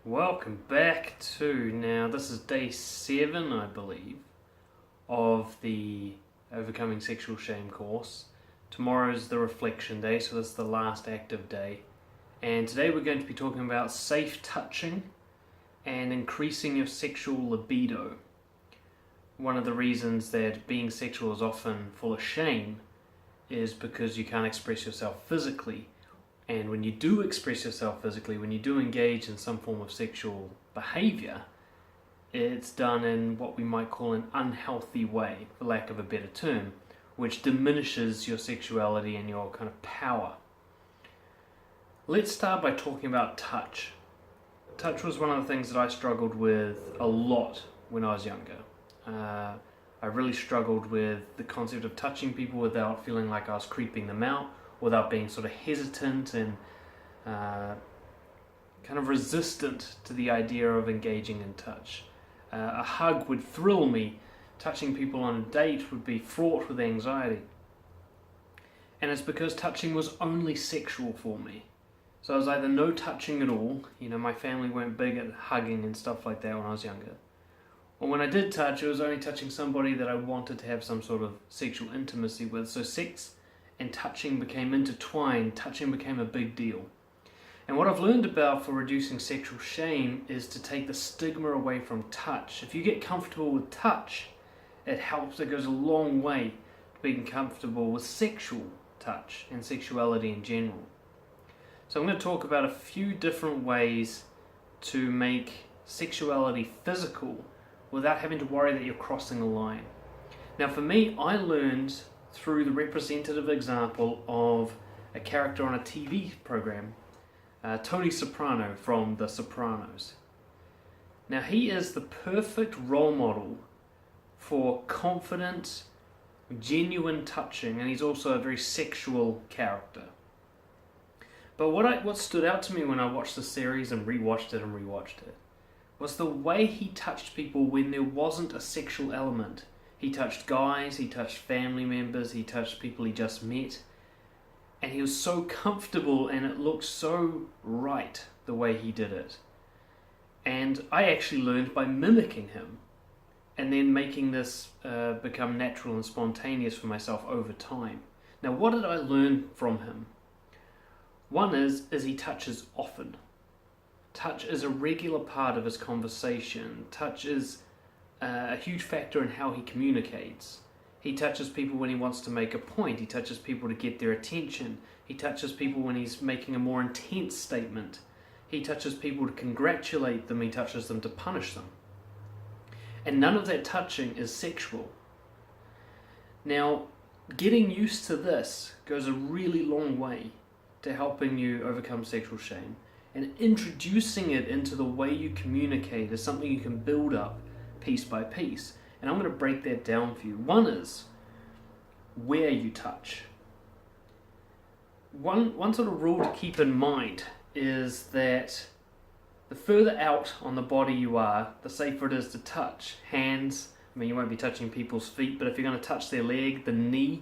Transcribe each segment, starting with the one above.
Welcome back to, now this is day 7 I believe of the Overcoming Sexual Shame course. Tomorrow's the reflection day, so this is the last active day, and today we're going to be talking about safe touching and increasing your sexual libido. One of the reasons that being sexual is often full of shame is because you can't express yourself physically. And when you do express yourself physically, when you do engage in some form of sexual behavior, it's done in what we might call an unhealthy way, for lack of a better term, which diminishes your sexuality and your kind of power. Let's start by talking about touch. Touch was one of the things that I struggled with a lot when I was younger. I really struggled with the concept of touching people without feeling like I was creeping them out, without being sort of hesitant and kind of resistant to the idea of engaging in touch. A hug would thrill me. Touching people on a date would be fraught with anxiety. And it's because touching was only sexual for me. So I was either no touching at all, my family weren't big at hugging and stuff like that when I was younger. Or when I did touch, it was only touching somebody that I wanted to have some sort of sexual intimacy with. So sex and touching became intertwined, touching became a big deal. And what I've learned about for reducing sexual shame is to take the stigma away from touch. If you get comfortable with touch, it helps, it goes a long way to being comfortable with sexual touch and sexuality in general. So I'm going to talk about a few different ways to make sexuality physical without having to worry that you're crossing a line. Now for me, I learned through the representative example of a character on a TV program, Tony Soprano from The Sopranos. Now he is the perfect role model for confident, genuine touching, and he's also a very sexual character. But what stood out to me when I watched the series and rewatched it was the way he touched people when there wasn't a sexual element. He touched guys, he touched family members, he touched people he just met. And he was so comfortable and it looked so right the way he did it. And I actually learned by mimicking him and then making this become natural and spontaneous for myself over time. Now what did I learn from him? One is he touches often. Touch is a regular part of his conversation. Touch is a huge factor in how he communicates. He touches people when he wants to make a point. He touches people to get their attention. He touches people when he's making a more intense statement. He touches people to congratulate them. He touches them to punish them. And none of that touching is sexual. Now, getting used to this goes a really long way to helping you overcome sexual shame. And introducing it into the way you communicate is something you can build up piece by piece. And I'm going to break that down for you. One is where you touch. One sort of rule to keep in mind is that the further out on the body you are, the safer it is to touch. Hands, you won't be touching people's feet, but if you're going to touch their leg, the knee,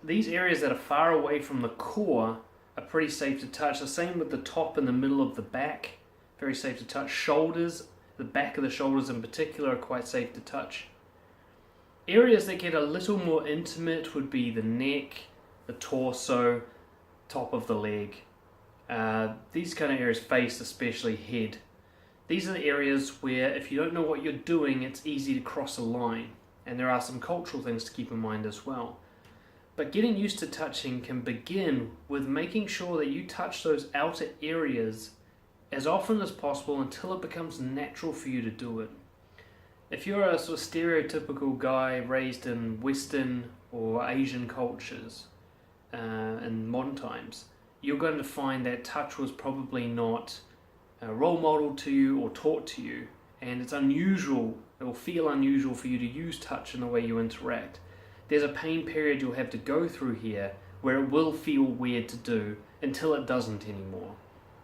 these areas that are far away from the core are pretty safe to touch. The same with the top and the middle of the back, very safe to touch. Shoulders, the back of the shoulders in particular, are quite safe to touch. Areas that get a little more intimate would be the neck, the torso, top of the leg. These kind of areas, face especially, head. These are the areas where if you don't know what you're doing, it's easy to cross a line. And there are some cultural things to keep in mind as well. But getting used to touching can begin with making sure that you touch those outer areas as often as possible until it becomes natural for you to do it. If you're a sort of stereotypical guy raised in Western or Asian cultures in modern times, you're going to find that touch was probably not role modeled to you or taught to you, and it's unusual, it will feel unusual for you to use touch in the way you interact. There's a pain period you'll have to go through here where it will feel weird to do until it doesn't anymore.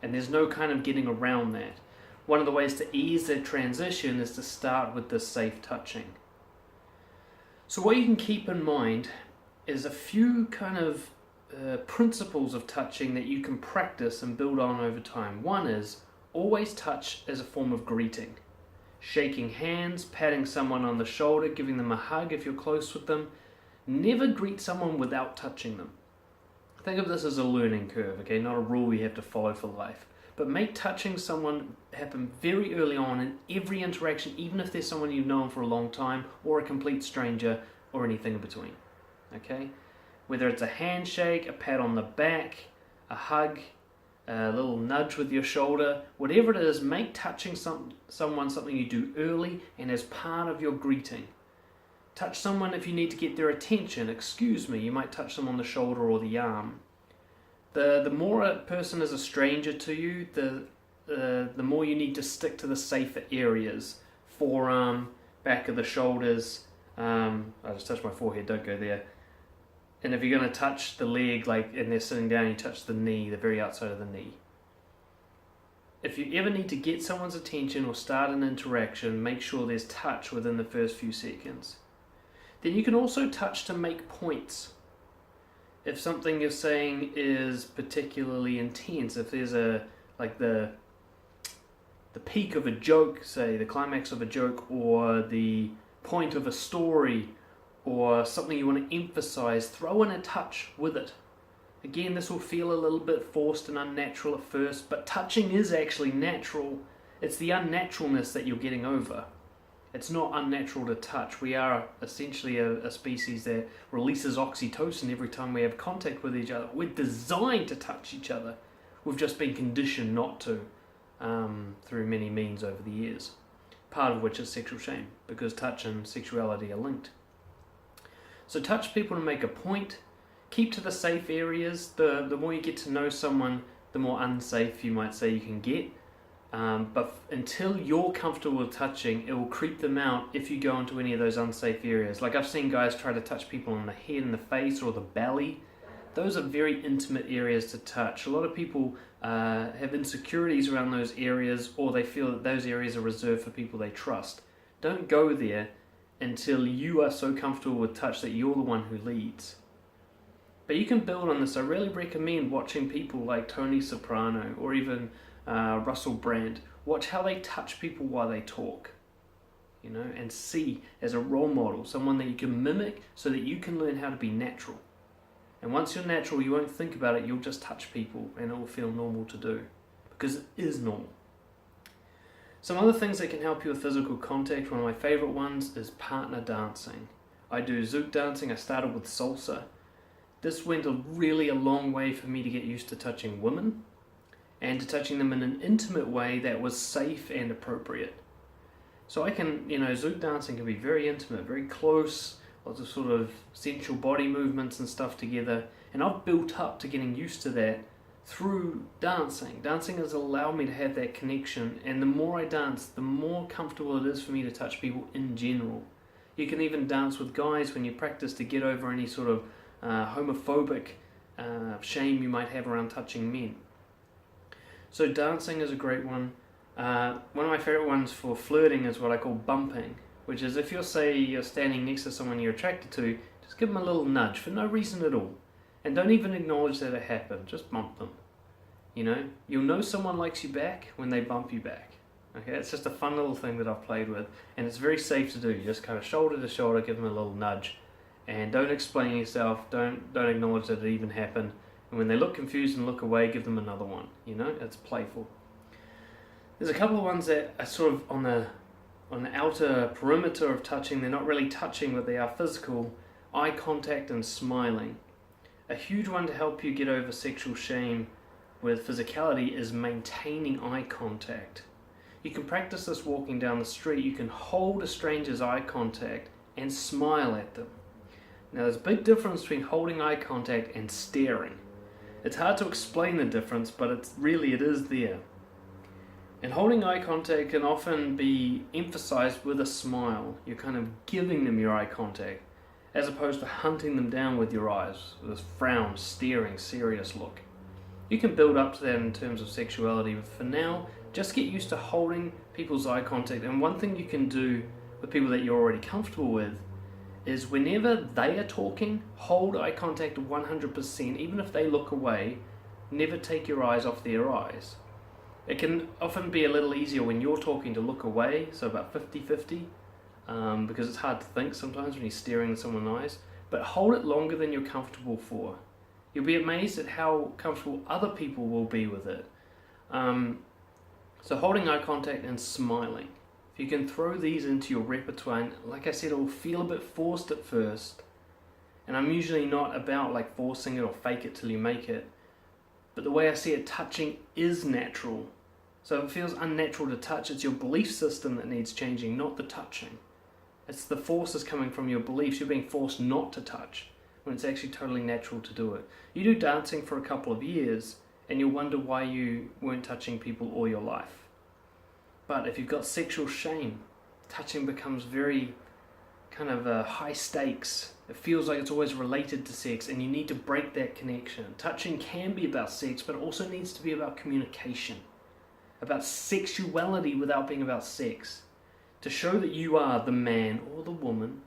And there's no kind of getting around that. One of the ways to ease that transition is to start with this safe touching. So what you can keep in mind is a few kind of principles of touching that you can practice and build on over time. One is always touch as a form of greeting. Shaking hands, patting someone on the shoulder, giving them a hug if you're close with them. Never greet someone without touching them. Think of this as a learning curve, okay? Not a rule you have to follow for life. But make touching someone happen very early on in every interaction, even if there's someone you've known for a long time, or a complete stranger, or anything in between. Okay? Whether it's a handshake, a pat on the back, a hug, a little nudge with your shoulder, whatever it is, make touching someone something you do early and as part of your greeting. Touch someone if you need to get their attention. Excuse me, you might touch them on the shoulder or the arm. The more a person is a stranger to you, the more you need to stick to the safer areas. Forearm, back of the shoulders. I just touched my forehead, don't go there. And if you're going to touch the leg, and they're sitting down, you touch the knee, the very outside of the knee. If you ever need to get someone's attention or start an interaction, make sure there's touch within the first few seconds. Then you can also touch to make points. If something you're saying is particularly intense, if there's the peak of a joke, say the climax of a joke, or the point of a story, or something you want to emphasize, throw in a touch with it. Again, this will feel a little bit forced and unnatural at first, but touching is actually natural. It's the unnaturalness that you're getting over. It's not unnatural to touch. We are essentially a species that releases oxytocin every time we have contact with each other. We're designed to touch each other. We've just been conditioned not to through many means over the years. Part of which is sexual shame, because touch and sexuality are linked. So touch people to make a point. Keep to the safe areas. The more you get to know someone, the more unsafe you might say you can get. But until you're comfortable with touching, it will creep them out if you go into any of those unsafe areas. Like I've seen guys try to touch people on the head and the face or the belly. Those are very intimate areas to touch. A lot of people have insecurities around those areas, or they feel that those areas are reserved for people they trust. Don't go there until you are so comfortable with touch that you're the one who leads. But you can build on this. I really recommend watching people like Tony Soprano or even Russell Brand. Watch how they touch people while they talk, and see as a role model, someone that you can mimic so that you can learn how to be natural. And once you're natural, you won't think about it, you'll just touch people and it will feel normal to do, because it is normal. Some other things that can help you with physical contact, one of my favorite ones is partner dancing. I do Zouk dancing. I started with salsa. This went really a long way for me to get used to touching women and to touching them in an intimate way that was safe and appropriate. So I can, Zouk dancing can be very intimate, very close, lots of sort of sensual body movements and stuff together. And I've built up to getting used to that through dancing. Dancing has allowed me to have that connection, and the more I dance, the more comfortable it is for me to touch people in general. You can even dance with guys when you practice to get over any sort of homophobic shame you might have around touching men. So dancing is a great one. One of my favorite ones for flirting is what I call bumping, which is if you're standing next to someone you're attracted to, just give them a little nudge for no reason at all. And don't even acknowledge that it happened, just bump them. You'll know someone likes you back when they bump you back. Okay, it's just a fun little thing that I've played with, and it's very safe to do. You just kind of shoulder to shoulder, give them a little nudge, and don't explain yourself, don't acknowledge that it even happened. And when they look confused and look away, give them another one. It's playful. There's a couple of ones that are sort of on the outer perimeter of touching. They're not really touching, but they are physical. Eye contact and smiling. A huge one to help you get over sexual shame with physicality is maintaining eye contact. You can practice this walking down the street. You can hold a stranger's eye contact and smile at them. Now there's a big difference between holding eye contact and staring. It's hard to explain the difference, but it is there. And holding eye contact can often be emphasized with a smile. You're kind of giving them your eye contact, as opposed to hunting them down with your eyes, with this frown, staring, serious look. You can build up to that in terms of sexuality, but for now, just get used to holding people's eye contact. And one thing you can do with people that you're already comfortable with is whenever they are talking, hold eye contact 100%, even if they look away, never take your eyes off their eyes. It can often be a little easier when you're talking to look away, so about 50-50, because it's hard to think sometimes when you're staring at someone's eyes, but hold it longer than you're comfortable for. You'll be amazed at how comfortable other people will be with it. So holding eye contact and smiling. If you can throw these into your repertoire, and like I said, it will feel a bit forced at first, and I'm usually not about like forcing it or fake it till you make it, but the way I see it, touching is natural. So if it feels unnatural to touch, it's your belief system that needs changing, not the touching. It's the forces coming from your beliefs. You're being forced not to touch when it's actually totally natural to do it. You do dancing for a couple of years and you'll wonder why you weren't touching people all your life. But if you've got sexual shame, touching becomes very kind of high stakes. It feels like it's always related to sex, and you need to break that connection. Touching can be about sex, but it also needs to be about communication, about sexuality without being about sex. To show that you are the man or the woman,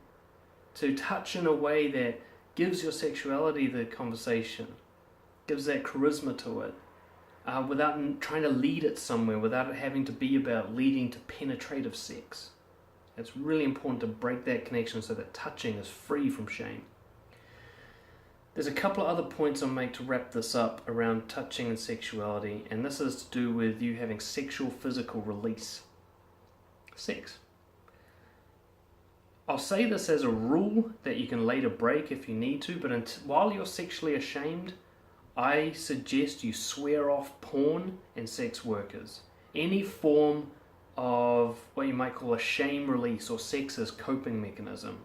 to touch in a way that gives your sexuality the conversation, gives that charisma to it, without trying to lead it somewhere, without it having to be about leading to penetrative sex. It's really important to break that connection so that touching is free from shame. There's a couple of other points I'll make to wrap this up around touching and sexuality, and this is to do with you having sexual physical release. Sex. I'll say this as a rule that you can later break if you need to, but while you're sexually ashamed, I suggest you swear off porn and sex workers. Any form of what you might call a shame release or sex as coping mechanism.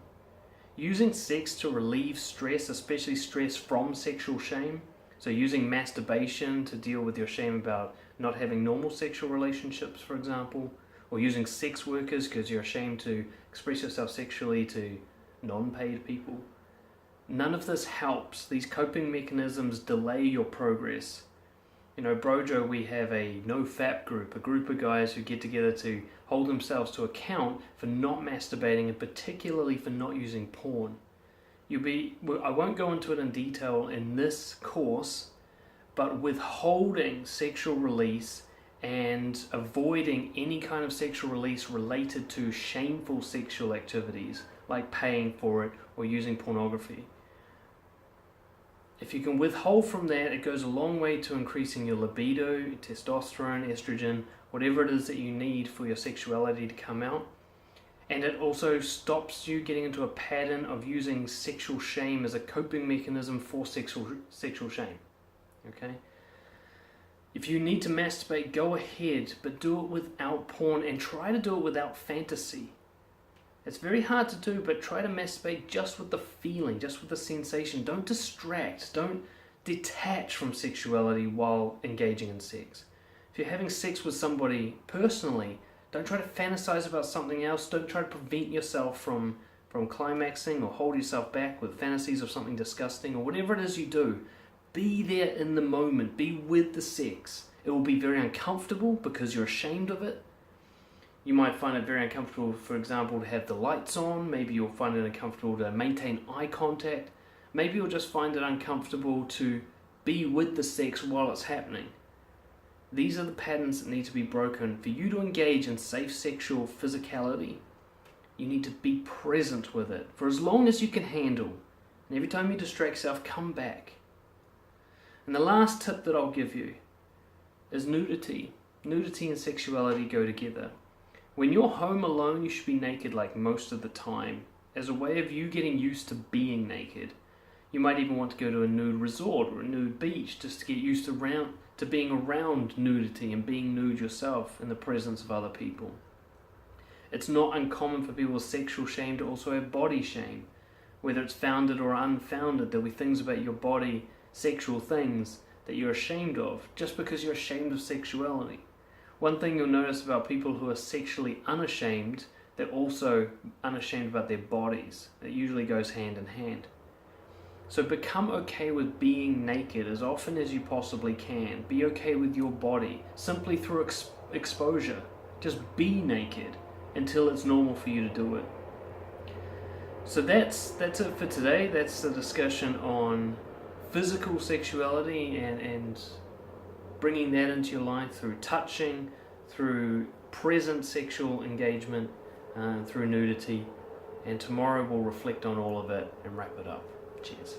Using sex to relieve stress, especially stress from sexual shame, so using masturbation to deal with your shame about not having normal sexual relationships, for example, or using sex workers because you're ashamed to express yourself sexually to non-paid people. None of this helps. These coping mechanisms delay your progress. You know, Brojo, we have a no-fap group, a group of guys who get together to hold themselves to account for not masturbating and particularly for not using porn. I won't go into it in detail in this course, but withholding sexual release and avoiding any kind of sexual release related to shameful sexual activities, like paying for it or using pornography. If you can withhold from that, it goes a long way to increasing your libido, testosterone, estrogen, whatever it is that you need for your sexuality to come out. And it also stops you getting into a pattern of using sexual shame as a coping mechanism for sexual shame. Okay? If you need to masturbate, go ahead, but do it without porn and try to do it without fantasy. It's very hard to do, but try to masturbate just with the feeling, just with the sensation. Don't distract, don't detach from sexuality while engaging in sex. If you're having sex with somebody personally, don't try to fantasize about something else. Don't try to prevent yourself from climaxing or hold yourself back with fantasies of something disgusting or whatever it is you do. Be there in the moment. Be with the sex. It will be very uncomfortable because you're ashamed of it. You might find it very uncomfortable, for example, to have the lights on. Maybe you'll find it uncomfortable to maintain eye contact. Maybe you'll just find it uncomfortable to be with the sex while it's happening. These are the patterns that need to be broken. For you to engage in safe sexual physicality, you need to be present with it for as long as you can handle. And every time you distract yourself, come back. And the last tip that I'll give you is nudity. Nudity and sexuality go together. When you're home alone, you should be naked like most of the time, as a way of you getting used to being naked. You might even want to go to a nude resort or a nude beach just to get used to being around nudity and being nude yourself in the presence of other people. It's not uncommon for people with sexual shame to also have body shame. Whether it's founded or unfounded, there'll be things about your body, sexual things, that you're ashamed of, just because you're ashamed of sexuality. One thing you'll notice about people who are sexually unashamed, they're also unashamed about their bodies. It usually goes hand in hand. So become okay with being naked as often as you possibly can. Be okay with your body, simply through exposure. Just be naked until it's normal for you to do it. So that's it for today. That's the discussion on physical sexuality and bringing that into your life through touching, through present sexual engagement, through nudity. And tomorrow we'll reflect on all of it and wrap it up. Cheers.